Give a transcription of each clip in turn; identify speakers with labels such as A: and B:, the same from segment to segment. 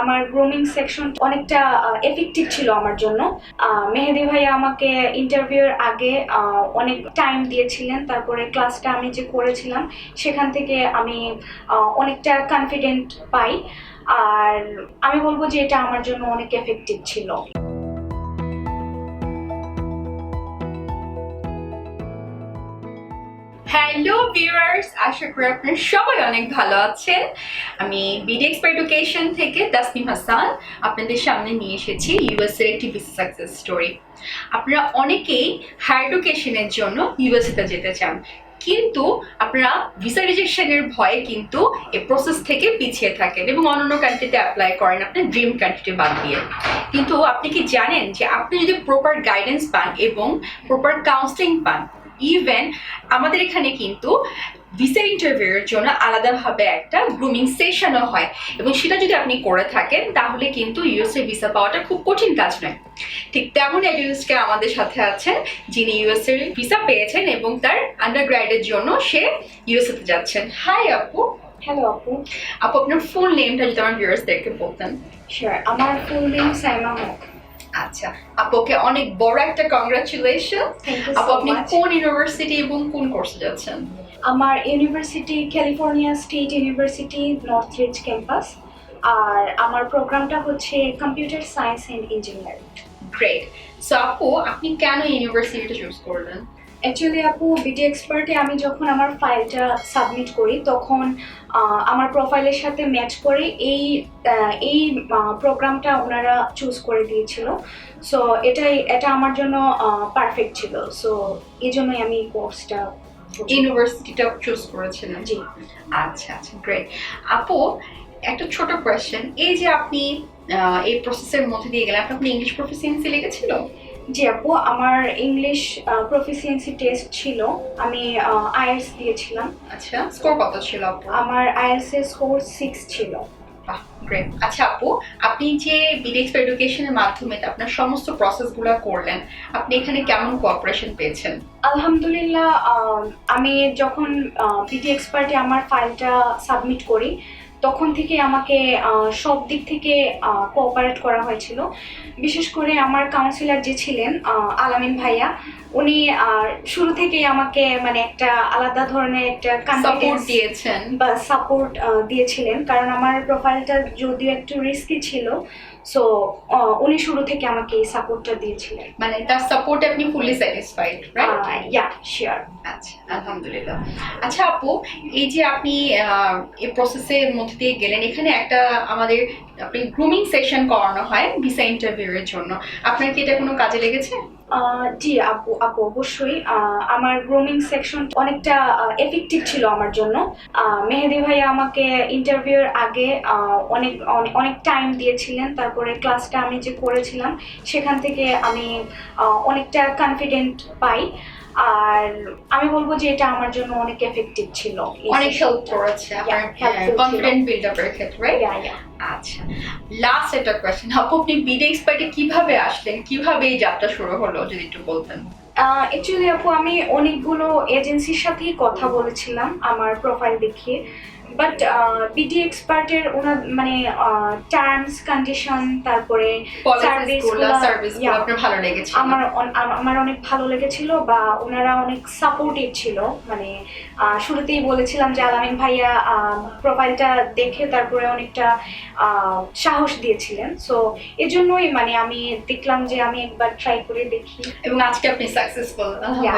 A: আমার grooming section অনেকটা effective ছিল আমার জন্য। মেহেদি ভাইয়া আমাকে ইন্টারভিউর আগে অনেক টাইম দিয়েছিলেন, তারপরে ক্লাসটা আমি যে করেছিলাম সেখান থেকে আমি অনেকটা কনফিডেন্ট পাই। আর আমি বলবো যে এটা আমার জন্য অনেক এফেক্টিভ ছিল।
B: হ্যালো ভিউয়ার্স, আশা করি আপনারা সবাই অনেক ভালো আছেন। আমি বিডি এক্সপার্ট এডুকেশন থেকে তাসনিম হাসান আপনাদের সামনে নিয়ে এসেছি ইউএস এর একটি বিজনেস সাকসেস স্টোরি। আপনারা অনেকেই হায়ার এডুকেশনের জন্য ইউএসএতে যেতে চান, কিন্তু আপনারা ভিসা রিজেকশনের ভয়ে কিন্তু এই প্রসেস থেকে পিছিয়ে থাকেন এবং অন্যান্য কান্ট্রিতে অ্যাপ্লাই করেন আপনার ড্রিম কান্ট্রিতে বাদ দিয়ে। কিন্তু আপনি কি জানেন যে আপনি যদি প্রপার গাইডেন্স পান এবং প্রপার কাউন্সেলিং পান, ইভেন আমাদের এখানে কিন্তু ভিসা ইন্টারভিউয়ের জন্য আলাদাভাবে একটা গ্রুমিং সেশনও হয়, এবং সেটা যদি আপনি করে থাকেন তাহলে কিন্তু ইউএসএ ভিসা পাওয়াটা খুব কঠিন কাজ নয়। ঠিক তেমনই একজন স্টুডেন্ট আমাদের সাথে আছেন যিনি ইউএসএ ভিসা পেয়েছেন এবং তার আন্ডারগ্র্যাডের জন্য সে ইউএসএতে যাচ্ছেন। হাই আপু।
A: হ্যালো আপু।
B: আপু, আপনার ফুল নেমটা যদি আমার ভিউয়ার্সদেরকে বলতেন।
A: শিওর, আমার ফুল নেম সাইমা হক।
B: আচ্ছা আপুকে অনেক বড় একটা কংগ্রাচুলেশন। আপু আপনি কোন ইউনিভার্সিটি এবং কোন কোর্সে যাচ্ছেন?
A: আমার university California State University Northridge campus, আর আমার প্রোগ্রামটা হচ্ছে computer science and engineering.
B: Great. So আপু, আপনি কেন ইউনিভার্সিটিটা চুজ করলেন?
A: অ্যাকচুয়ালি আপু, বিডি এক্সপার্টে আমি যখন আমার ফাইলটা সাবমিট করি তখন আমার প্রোফাইলের সাথে ম্যাচ করে এই প্রোগ্রামটা ওনারা চুজ করে দিয়েছিল। সো এটা আমার জন্য পারফেক্ট ছিল। সো এই জন্যই আমি কোর্সটা
B: ইউনিভার্সিটিটা চুজ করেছিলেন।
A: জি।
B: আচ্ছা আচ্ছা, গ্রেট। আপু, একটা ছোট কোয়েশ্চেন, এই যে আপনি এই প্রসেসের মধ্যে দিয়ে গেলেন, আপনি ইংলিশ প্রফিসিয়েন্সি লেগেছিল?
A: জি আপু, আমার ইংলিশ প্রফিসিয়েন্সি টেস্ট ছিল, আমি আইএলটিএস দিয়েছিলাম।
B: আচ্ছা, স্কোর কত ছিল আপু?
A: আমার আইএলটিএস এর স্কোর 6 ছিল।
B: গ্রেট। আচ্ছা আপু, আপনি যে বিডি এক্সপার্ট এডুকেশনের মাধ্যমে আপনার সমস্ত প্রসেসগুলো করলেন, আপনি এখানে কেমন কোঅপারেশন পেয়েছেন?
A: আলহামদুলিল্লাহ, আমি যখন বিডি এক্সপার্টে আমার ফাইলটা সাবমিট করি তখন থেকে আমাকে সব দিক থেকে কোঅপারেট করা হয়েছিল। বিশেষ করে আমার কাউন্সিলর যে ছিলেন আলামিন ভাইয়া, উনি শুরু থেকেই আমাকে মানে একটা আলাদা ধরনের একটা
B: সাপোর্ট দিয়েছেন
A: বা সাপোর্ট দিয়েছিলেন, কারণ আমার প্রোফাইলটা যদিও একটু রিস্কি ছিল। সো উনি শুরু থেকে আমাকে এই সাপোর্টটা দিয়েছিলেন।
B: মানে তার সাপোর্টে আপনি ফুললি স্যাটিসফাইড, রাইট?
A: ইয়া, শিওর।
B: আচ্ছা, আলহামদুলিল্লাহ। আচ্ছা আপু, এই যে আপনি এই প্রসেসের মধ্যে দিয়ে গেলেন, এখানে একটা আমাদের আপনি গ্রুমিং সেশন করানো হয় ভিসা ইন্টারভিউয়ের জন্য, আপনার কি এটা কোনো কাজে লেগেছে?
A: জি আপু, অবশ্যই আমার গ্রুমিং সেকশন অনেকটা এফেক্টিভ ছিল আমার জন্য। মেহেদি ভাইয়া আমাকে ইন্টারভিউর আগে অনেক টাইম দিয়েছিলেন, তারপরে ক্লাসটা আমি যে করেছিলাম সেখান থেকে আমি অনেকটা কনফিডেন্ট পাই। আর আমি বলবো যে এটা আমার জন্য অনেক এফেক্টিভ ছিল,
B: অনেক হেল্প করেছে আপনার কনফিডেন্ট বিল্ড আপের ক্ষেত্রে। আচ্ছা, লাস্ট একটা কোয়েশ্চেন, আপু আপনি বিডি এক্সপার্টে কিভাবে আসলেন, কিভাবে এই যাত্রা শুরু হলো যদি একটু বলতেন?
A: অ্যাকচুয়ালি আপু, আমি অনেকগুলো এজেন্সির সাথেই কথা বলেছিলাম আমার প্রোফাইল দেখিয়ে, বাট বিডি এক্সপার্টের ওনার মানে টার্মস কন্ডিশন, তারপরে
B: সার্ভিসগুলো আপনার ভালো লেগেছিল?
A: আমার অনেক ভালো লেগেছিল, বা ওনারা অনেক সাপোর্টিভ ছিল। মানে শুরুতেই বলেছিলাম যে আলামিন ভাইয়া প্রোফাইলটা দেখে তারপরে অনেকটা সাহস দিয়েছিলেন। সো এজন্যই মানে আমি দেখলাম যে আমি একবার ট্রাই করে দেখি,
B: এবং আজকে আপনি সাকসেসফুল,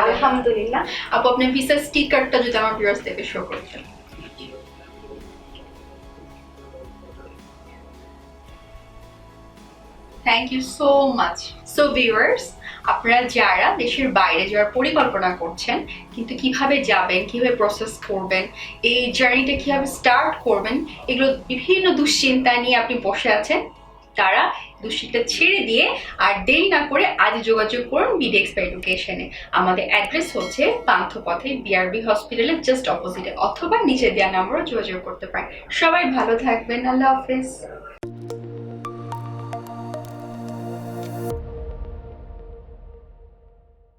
A: আলহামদুলিল্লাহ।
B: আপু আপনার ভিসা স্টিকারটা যদি আমার ভিউয়ার্সদেরকে শো করতেন। Thank you so much. So viewers, আপনারা যারা দেশের বাইরে যাওয়ার পরিকল্পনা করছেন কিন্তু কিভাবে যাবেন, কিভাবে প্রসেস করবেন, এই জার্নিটা কিভাবে স্টার্ট করবেন, এগুলো বিভিন্ন দুশ্চিন্তা নিয়ে আপনি বসে আছেন, তারা দুশ্চিন্তা ছেড়ে দিয়ে আর দেরি না করে আজ যোগাযোগ করুন বিডি এক্সপার্ট এডুকেশনে। আমাদের অ্যাড্রেস হচ্ছে পান্থপথে বিআরবি হসপিটালের জাস্ট অপোজিটে, অথবা নিচে দেওয়া নাম্বারও যোগাযোগ করতে পারেন। সবাই ভালো থাকবেন, আল্লাহ হাফেজ।